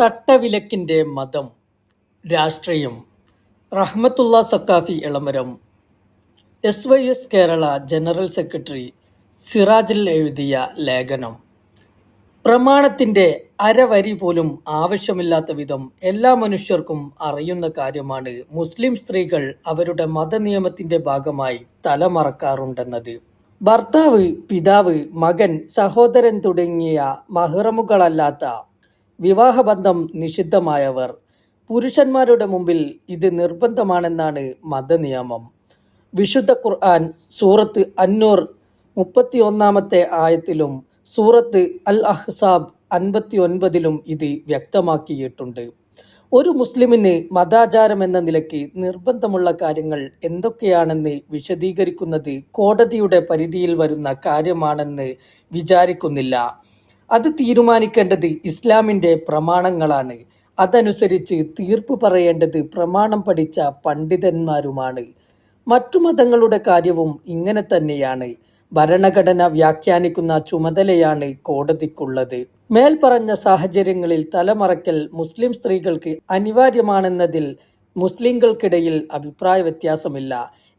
തട്ടവിലക്കിൻ്റെ മതം, രാഷ്ട്രീയം. Rahmathulla Saqafi Elamaram, SYS Kerala general secretary സിറാജിൽ എഴുതിയ ലേഖനം. പ്രമാണത്തിൻ്റെ അരവരി പോലും ആവശ്യമില്ലാത്ത വിധം എല്ലാ മനുഷ്യർക്കും അറിയുന്ന കാര്യമാണ് മുസ്ലിം സ്ത്രീകൾ അവരുടെ മതനിയമത്തിൻ്റെ ഭാഗമായി തലമറക്കാറുണ്ടെന്നത്. ഭർത്താവ്, പിതാവ്, മകൻ, സഹോദരൻ തുടങ്ങിയ മഹ്റമുകളല്ലാത്ത വിവാഹബന്ധം നിഷിദ്ധമായവർ പുരുഷന്മാരുടെ മുമ്പിൽ ഇത് നിർബന്ധമാണെന്നാണ് മതനിയമം. വിശുദ്ധ ഖുർആൻ സൂറത്ത് അന്നൂർ 31-ാമത്തെ ആയത്തിലും സൂറത്ത് അൽ അഹ്സാബ് 59-ലും ഇത് വ്യക്തമാക്കിയിട്ടുണ്ട്. ഒരു മുസ്ലിമിന് മതാചാരമെന്ന നിലയ്ക്ക് നിർബന്ധമുള്ള കാര്യങ്ങൾ എന്തൊക്കെയാണെന്ന് വിശദീകരിക്കുന്നത് കോടതിയുടെ പരിധിയിൽ വരുന്ന കാര്യമാണെന്ന് വിചാരിക്കുന്നില്ല. അത് തീരുമാനിക്കേണ്ടത് ഇസ്ലാമിൻ്റെ പ്രമാണങ്ങളാണ്. അതനുസരിച്ച് തീർപ്പ് പറയേണ്ടത് പ്രമാണം പഠിച്ച പണ്ഡിതന്മാരുമാണ്. മറ്റു മതങ്ങളുടെ കാര്യവും ഇങ്ങനെ തന്നെയാണ്. ഭരണഘടന വ്യാഖ്യാനിക്കുന്ന ചുമതലയാണ് കോടതിക്കുള്ളത്. മേൽപ്പറഞ്ഞ സാഹചര്യങ്ങളിൽ തലമറയ്ക്കൽ മുസ്ലിം സ്ത്രീകൾക്ക് അനിവാര്യമാണെന്നതിൽ മുസ്ലിങ്ങൾക്കിടയിൽ അഭിപ്രായ വ്യത്യാസമില്ല.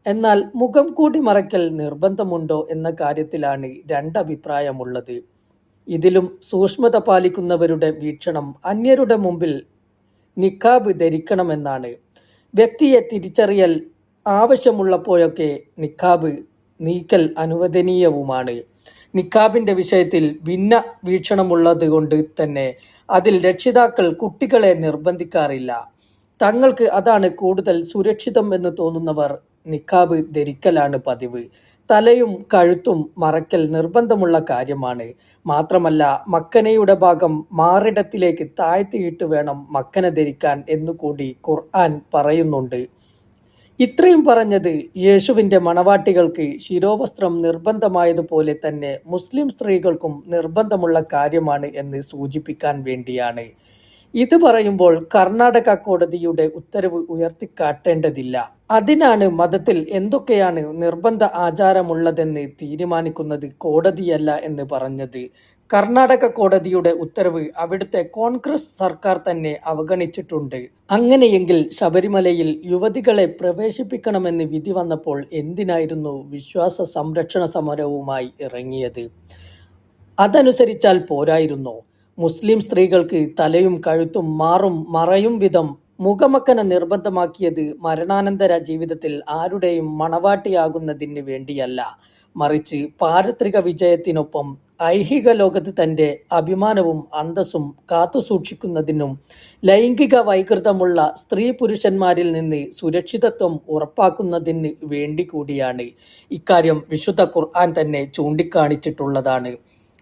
എന്നാൽ മുഖം കൂടി മറയ്ക്കൽ നിർബന്ധമുണ്ടോ എന്ന കാര്യത്തിലാണ് രണ്ടഭിപ്രായമുള്ളത്. ഇതിലും സൂക്ഷ്മത പാലിക്കുന്നവരുടെ വീക്ഷണം അന്യരുടെ മുമ്പിൽ നിഖാബ് ധരിക്കണമെന്നാണ്. വ്യക്തിയെ തിരിച്ചറിയൽ ആവശ്യമുള്ളപ്പോഴൊക്കെ നിഖാബ് നീക്കൽ അനുവദനീയവുമാണ്. നിഖാബിൻ്റെ വിഷയത്തിൽ ഭിന്ന വീക്ഷണമുള്ളത് കൊണ്ട് തന്നെ അതിൽ രക്ഷിതാക്കൾ കുട്ടികളെ നിർബന്ധിക്കാറില്ല. തങ്ങൾക്ക് അതാണ് കൂടുതൽ സുരക്ഷിതം എന്ന് തോന്നുന്നവർ നിഖാബ് ധരിക്കലാണ് പതിവ്. തലയും കഴുത്തും മറയ്ക്കൽ നിർബന്ധമുള്ള കാര്യമാണ്. മാത്രമല്ല, മക്കനയുടെ ഭാഗം മാറിടത്തിലേക്ക് താഴ്ത്തിയിട്ട് വേണം മക്കന ധരിക്കാൻ എന്നുകൂടി ഖുർആൻ പറയുന്നുണ്ട്. ഇത്രയും പറഞ്ഞത് യേശുവിൻ്റെ മണവാട്ടികൾക്ക് ശിരോവസ്ത്രം നിർബന്ധമായതുപോലെ തന്നെ മുസ്ലിം സ്ത്രീകൾക്കും നിർബന്ധമുള്ള കാര്യമാണ് എന്ന് സൂചിപ്പിക്കാൻ വേണ്ടിയാണ്. ഇത് പറയുമ്പോൾ കർണാടക കോടതിയുടെ ഉത്തരവ് ഉയർത്തിക്കാട്ടേണ്ടതില്ല. അതിനാണ് മതത്തിൽ എന്തൊക്കെയാണ് നിർബന്ധ ആചാരമുള്ളതെന്ന് തീരുമാനിക്കുന്നത് കോടതിയല്ല എന്ന് പറഞ്ഞത്. കർണാടക കോടതിയുടെ ഉത്തരവ് അവിടുത്തെ കോൺഗ്രസ് സർക്കാർ തന്നെ അവഗണിച്ചിട്ടുണ്ട്. അങ്ങനെയെങ്കിൽ ശബരിമലയിൽ യുവതികളെ പ്രവേശിപ്പിക്കണമെന്ന് വിധി വന്നപ്പോൾ എന്തിനായിരുന്നു വിശ്വാസ സംരക്ഷണ സമരവുമായി ഇറങ്ങിയത്? അതനുസരിച്ചാൽ പോരായിരുന്നോ? മുസ്ലിം സ്ത്രീകൾക്ക് തലയും കഴുത്തും മറയും വിധം മുഖമക്കന നിർബന്ധമാക്കിയത് മരണാനന്തര ജീവിതത്തിൽ ആരുടെയും മണവാട്ടിയാകുന്നതിന് വേണ്ടിയല്ല, മറിച്ച് പാരത്രിക വിജയത്തിനൊപ്പം ഐഹിക ലോകത്ത് തൻ്റെ അഭിമാനവും അന്തസ്സും കാത്തുസൂക്ഷിക്കുന്നതിനും ലൈംഗിക വൈകൃതമുള്ള സ്ത്രീ പുരുഷന്മാരിൽ നിന്ന് സുരക്ഷിതത്വം ഉറപ്പാക്കുന്നതിന് വേണ്ടി കൂടിയാണ്. ഇക്കാര്യം വിശുദ്ധ ഖുർആൻ തന്നെ ചൂണ്ടിക്കാണിച്ചിട്ടുള്ളതാണ്.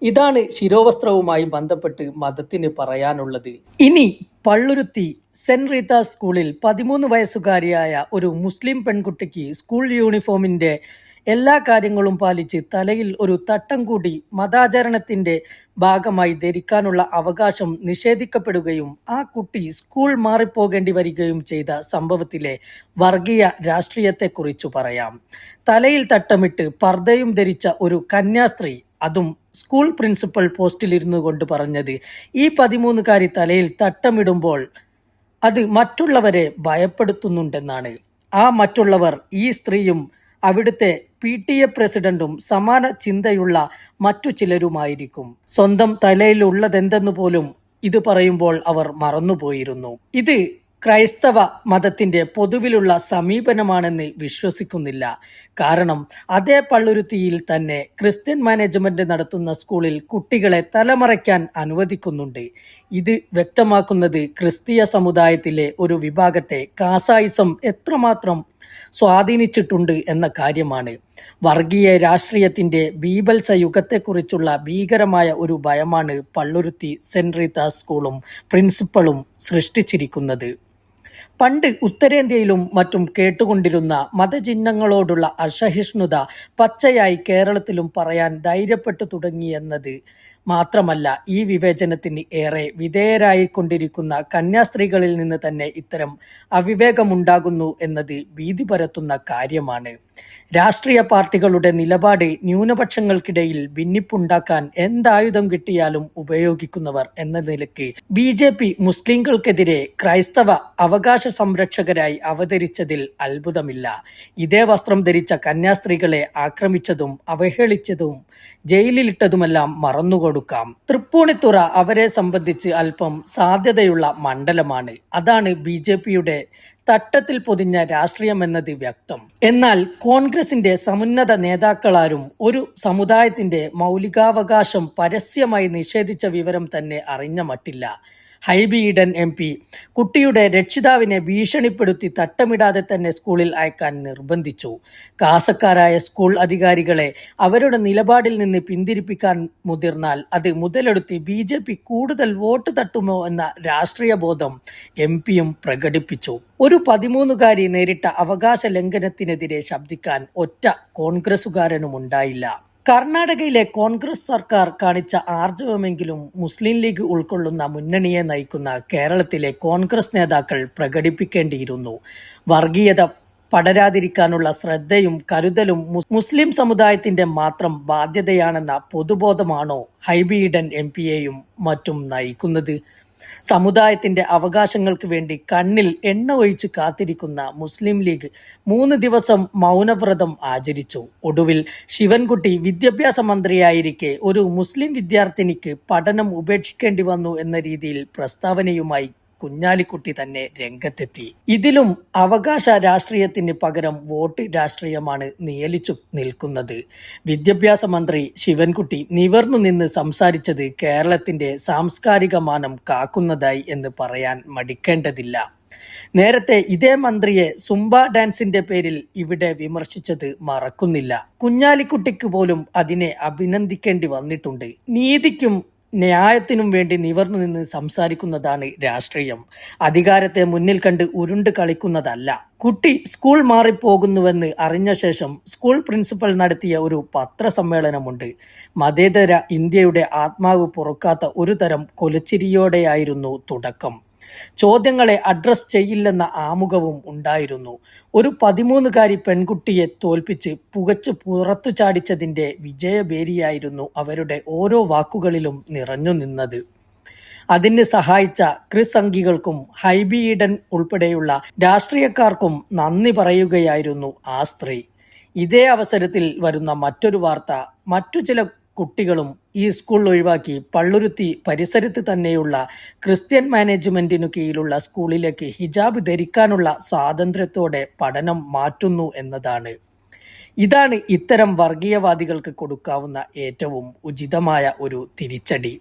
ഇതാണ് ശിരോവസ്ത്രവുമായി ബന്ധപ്പെട്ട് മതത്തിന് പറയാനുള്ളത്. ഇനി പള്ളുരുത്തി സെന്റ് റീത്ത സ്കൂളിൽ 13 വയസ്സുകാരിയായ ഒരു മുസ്ലിം പെൺകുട്ടിക്ക് സ്കൂൾ യൂണിഫോമിൻ്റെ എല്ലാ കാര്യങ്ങളും പാലിച്ച് തലയിൽ ഒരു തട്ടം കൂടി മതാചരണത്തിൻ്റെ ഭാഗമായി ധരിക്കാനുള്ള അവകാശം നിഷേധിക്കപ്പെടുകയും ആ കുട്ടി സ്കൂൾ മാറിപ്പോകേണ്ടി വരികയും ചെയ്ത സംഭവത്തിലെ വർഗീയ രാഷ്ട്രീയത്തെക്കുറിച്ചു പറയാം. തലയിൽ തട്ടമിട്ട് പർദ്ദയും ധരിച്ച ഒരു കന്യാസ്ത്രീ, അതും സ്കൂൾ പ്രിൻസിപ്പൽ പോസ്റ്റിലിരുന്നു കൊണ്ട് പറഞ്ഞത്, ഈ 13-കാരി തലയിൽ തട്ടമിടുമ്പോൾ അത് മറ്റുള്ളവരെ ഭയപ്പെടുത്തുന്നുണ്ടെന്നാണ്. ആ മറ്റുള്ളവർ ഈ സ്ത്രീയും അവിടുത്തെ PTA പ്രസിഡന്റും സമാന ചിന്തയുള്ള മറ്റു ചിലരുമായിരിക്കും. സ്വന്തം തലയിലുള്ളതെന്തെന്ന് പോലും ഇത് പറയുമ്പോൾ അവർ മറന്നുപോയിരുന്നു. ഇത് ക്രൈസ്തവ മതത്തിൻ്റെ പൊതുവിലുള്ള സമീപനമാണെന്ന് വിശ്വസിക്കുന്നില്ല. കാരണം അതേ പള്ളുരുത്തിയിൽ തന്നെ ക്രിസ്ത്യൻ മാനേജ്മെന്റ് നടത്തുന്ന സ്കൂളിൽ കുട്ടികളെ തലമറയ്ക്കാൻ അനുവദിക്കുന്നുണ്ട്. ഇത് വ്യക്തമാക്കുന്നത് ക്രിസ്തീയ സമുദായത്തിലെ ഒരു വിഭാഗത്തെ കാസായിസം എത്രമാത്രം സ്വാധീനിച്ചിട്ടുണ്ട് എന്ന കാര്യമാണ്. വർഗീയ രാഷ്ട്രീയത്തിൻ്റെ ബീഭത്സ യുഗത്തെക്കുറിച്ചുള്ള ഭീകരമായ ഒരു ഭയമാണ് പള്ളുരുത്തി സെന്റ് റീത്ത സ്കൂളും പ്രിൻസിപ്പളും സൃഷ്ടിച്ചിരിക്കുന്നത്. പണ്ട് ഉത്തരേന്ത്യയിലും മറ്റും കേട്ടുകൊണ്ടിരുന്ന മതചിഹ്നങ്ങളോടുള്ള അസഹിഷ്ണുത പച്ചയായി കേരളത്തിലും പറയാൻ ധൈര്യപ്പെട്ടു തുടങ്ങിയെന്നത് മാത്രമല്ല, ഈ വിവേചനത്തിന് ഏറെ വിധേയരായിക്കൊണ്ടിരിക്കുന്ന കന്യാസ്ത്രീകളിൽ നിന്ന് തന്നെ ഇത്തരം അവിവേകമുണ്ടാകുന്നു എന്നത് ഭീതി പരത്തുന്ന കാര്യമാണ്. രാഷ്ട്രീയ പാർട്ടികളുടെ നിലപാട് ന്യൂനപക്ഷങ്ങൾക്കിടയിൽ ഭിന്നിപ്പുണ്ടാക്കാൻ എന്തായുധം കിട്ടിയാലും ഉപയോഗിക്കുന്നവർ എന്ന നിലയ്ക്ക് BJP മുസ്ലിംകൾക്കെതിരെ ക്രൈസ്തവ അവകാശ സംരക്ഷകരായി അവതരിച്ചതിൽ അത്ഭുതമില്ല. ഇതേ വസ്ത്രം ധരിച്ച കന്യാസ്ത്രീകളെ ആക്രമിച്ചതും അവഹേളിച്ചതും ജയിലിലിട്ടതുമെല്ലാം മറന്നുകൊടുക്കാം. തൃപ്പൂണിത്തുറ അവരെ സംബന്ധിച്ച് അല്പം സാധ്യതയുള്ള മണ്ഡലമാണ്. അതാണ് BJPയുടെ തട്ടത്തിൽ പൊതിഞ്ഞ രാഷ്ട്രീയമെന്നത് വ്യക്തം. എന്നാൽ കോൺഗ്രസിന്റെ സമുന്നത നേതാക്കളാരും ഒരു സമുദായത്തിന്റെ മൗലികാവകാശം പരസ്യമായി നിഷേധിച്ച വിവരം തന്നെ അറിഞ്ഞ മട്ടില്ല. ഹൈബി ഈഡൻ MP കുട്ടിയുടെ രക്ഷിതാവിനെ ഭീഷണിപ്പെടുത്തി തട്ടമിടാതെ തന്നെ സ്കൂളിൽ അയക്കാൻ നിർബന്ധിച്ചു. കാസക്കാരായ സ്കൂൾ അധികാരികളെ അവരുടെ നിലപാടിൽ നിന്ന് പിന്തിരിപ്പിക്കാൻ മുതിർന്നാൽ അത് മുതലെടുത്ത് BJP കൂടുതൽ വോട്ട് തട്ടുമോ എന്ന രാഷ്ട്രീയ ബോധം MP പ്രകടിപ്പിച്ചു. ഒരു 13കാരി നേരിട്ട അവകാശ ലംഘനത്തിനെതിരെ ശബ്ദിക്കാൻ ഒറ്റ കോൺഗ്രസുകാരനുമുണ്ടായില്ല. കർണാടകയിലെ കോൺഗ്രസ് സർക്കാർ കാണിച്ച ആർജവമെങ്കിലും മുസ്ലിം ലീഗ് ഉൾക്കൊള്ളുന്ന മുന്നണിയെ നയിക്കുന്ന കേരളത്തിലെ കോൺഗ്രസ് നേതാക്കൾ പ്രകടിപ്പിക്കേണ്ടിയിരുന്നു. വർഗീയത പടരാതിരിക്കാനുള്ള ശ്രദ്ധയും കരുതലും മുസ്ലിം സമുദായത്തിന്റെ മാത്രം ബാധ്യതയാണെന്ന പൊതുബോധമാണോ ഹൈബി ഈഡൻ MPയെയും മറ്റും നയിക്കുന്നത്? സമുദായത്തിന്റെ അവകാശങ്ങൾക്ക് വേണ്ടി കണ്ണിൽ എണ്ണ ഒഴിച്ച് കാത്തിരിക്കുന്ന മുസ്ലിം ലീഗ് 3 ദിവസം മൗനവ്രതം ആചരിച്ചു. ഒടുവിൽ ശിവൻകുട്ടി വിദ്യാഭ്യാസ മന്ത്രിയായിരിക്കെ ഒരു മുസ്ലിം വിദ്യാർത്ഥിനിക്ക് പഠനം ഉപേക്ഷിക്കേണ്ടി വന്നു എന്ന രീതിയിൽ പ്രസ്താവനയുമായി കുഞ്ഞാലിക്കുട്ടി തന്നെ രംഗത്തെത്തി. ഇതിലും അവകാശ രാഷ്ട്രീയത്തിന് പകരം വോട്ട് രാഷ്ട്രീയമാണ് നിഴലിച്ചു നിൽക്കുന്നത്. വിദ്യാഭ്യാസ മന്ത്രി ശിവൻകുട്ടി നിവർന്നു നിന്ന് സംസാരിച്ചത് കേരളത്തിന്റെ സാംസ്കാരിക മാനം കാക്കുന്നതായി എന്ന് പറയാൻ മടിക്കേണ്ടതില്ല. നേരത്തെ ഇതേ മന്ത്രിയെ സുംബ ഡാൻസിന്റെ പേരിൽ ഇവിടെ വിമർശിച്ചത് മറക്കുന്നില്ല. കുഞ്ഞാലിക്കുട്ടിക്ക് പോലും അതിനെ അഭിനന്ദിക്കേണ്ടി വന്നിട്ടുണ്ട്. നീതിക്കും ന്യായത്തിനും വേണ്ടി നിവർന്നു നിന്ന് സംസാരിക്കുന്നതാണ് രാഷ്ട്രീയം. അധികാരത്തെ മുന്നിൽ കണ്ട് ഉരുണ്ട് കളിക്കുന്നതല്ല. കുട്ടി സ്കൂൾ മാറിപ്പോകുന്നുവെന്ന് അറിഞ്ഞ ശേഷം സ്കൂൾ പ്രിൻസിപ്പൽ നടത്തിയ ഒരു പത്രസമ്മേളനമുണ്ട്. മതേതര ഇന്ത്യയുടെ ആത്മാവ് പൊറുക്കാത്ത ഒരു തരം കൊലച്ചിരിയോടെയായിരുന്നു തുടക്കം. ചോദ്യങ്ങളെ അഡ്രസ് ചെയ്യില്ലെന്ന ആമുഖവും ഉണ്ടായിരുന്നു. ഒരു 13കാരി പെൺകുട്ടിയെ തോൽപ്പിച്ച് പുകച്ചു പുറത്തു ചാടിച്ചതിൻ്റെ വിജയഭേരിയായിരുന്നു അവരുടെ ഓരോ വാക്കുകളിലും നിറഞ്ഞു നിന്നത്. അതിന് സഹായിച്ച ക്രിസ് അംഗികൾക്കും ഹൈബി ഈഡൻ ഉൾപ്പെടെയുള്ള രാഷ്ട്രീയക്കാർക്കും നന്ദി പറയുകയായിരുന്നു ആ സ്ത്രീ. ഇതേ അവസരത്തിൽ വരുന്ന മറ്റൊരു വാർത്ത, മറ്റു ചില കുട്ടികളും ഈ സ്കൂൾ ഒഴിവാക്കി പള്ളുരുത്തി പരിസരത്ത് തന്നെയുള്ള ക്രിസ്ത്യൻ മാനേജ്മെന്റിനു കീഴിലുള്ള സ്കൂളിലേക്ക് ഹിജാബ് ധരിക്കാനുള്ള സ്വാതന്ത്ര്യത്തോടെ പഠനം മാറ്റുന്നു എന്നതാണ്. ഇതാണ് ഇത്തരം വർഗീയവാദികൾക്ക് കൊടുക്കാവുന്ന ഏറ്റവും ഉചിതമായ ഒരു തിരിച്ചടി.